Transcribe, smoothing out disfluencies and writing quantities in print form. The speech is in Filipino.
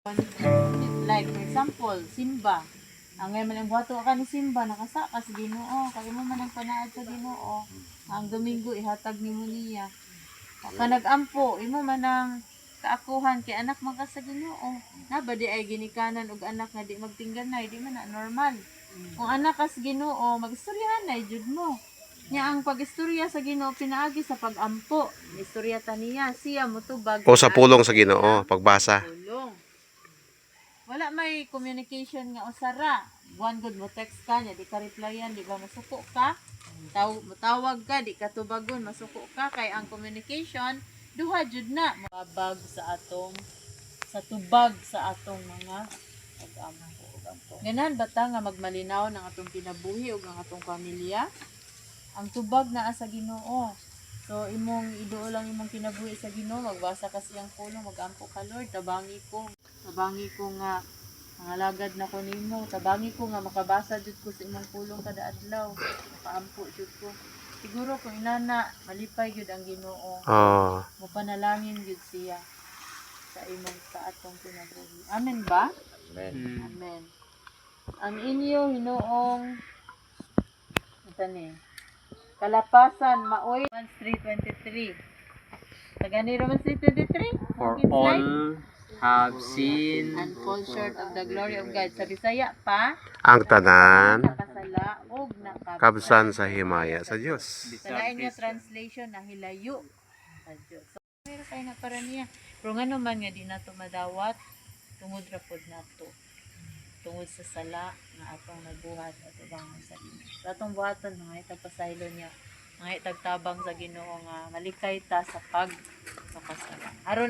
Like for example, simba. Ang ngayon man ang buhato ka ni simba nakasa ka sa Ginoo, kay mo man ang panaad sa Ginoo. Ang Domingo ihatag nimo niya. Ka nagampo, imo man ang kaakuhan kay anak man ka sa Ginoo. Na ba di ay ginikanan og anak nga di magtingganay, di man na normal. Kung anak ka sa Ginoo, magistoryahan na jud mo. Nya ang pagistorya sa Ginoo pinaagi sa pagampo. Istorya ta niya, siya motubag O sa pulong sa Ginoo, pagbasa. pulong. Wala may communication nga usara. One good mo text ka nya di ka replyan, di ba masuko ka? Matawag ka, di ka tubagon, masuko ka kay ang communication duha jud na mabag sa tubag sa atong mga pag-ampo. Ganan bata nga magmalinaw ng atong kinabuhi ug ang atong pamilya. Ang tubag naa sa Ginoo. So imong iduo lang imong kinabuhi sa Ginoo, magbasa ka siyang pulong, magampo ka Lord, tabangi ko nga mangalagad na ko nimo, tabangi ko nga makabasa jud ko sa imong pulong kada adlaw, makaampo jud ko. Siguro kung inana malipay jud ang Ginoo, mo panalangin jud siya sa atong kinabuhi. Amen ba? Amen. Amen. Ang inyo Hinoong ni Kalapasan Maoy 3:23. Tagani Romans 3:23. For all have seen And fall short of the glory of God. Sa Bisaya pa, Ang tanan, nakasala og kabsan sa himaya sa Dios. Sa lain nga translation na hilayo sa Dios. So, meron kayo na para niya. Pero nga naman nga di nato madawat, tungod ra pod nato. Tungod sa sala nga atong nabuhat at ubangon sa Ginoo. Sa atong buhaton mga itagpasaylo niya, mga itagtabang sa Ginoo nga malikay ta sa pagpakasala. Aron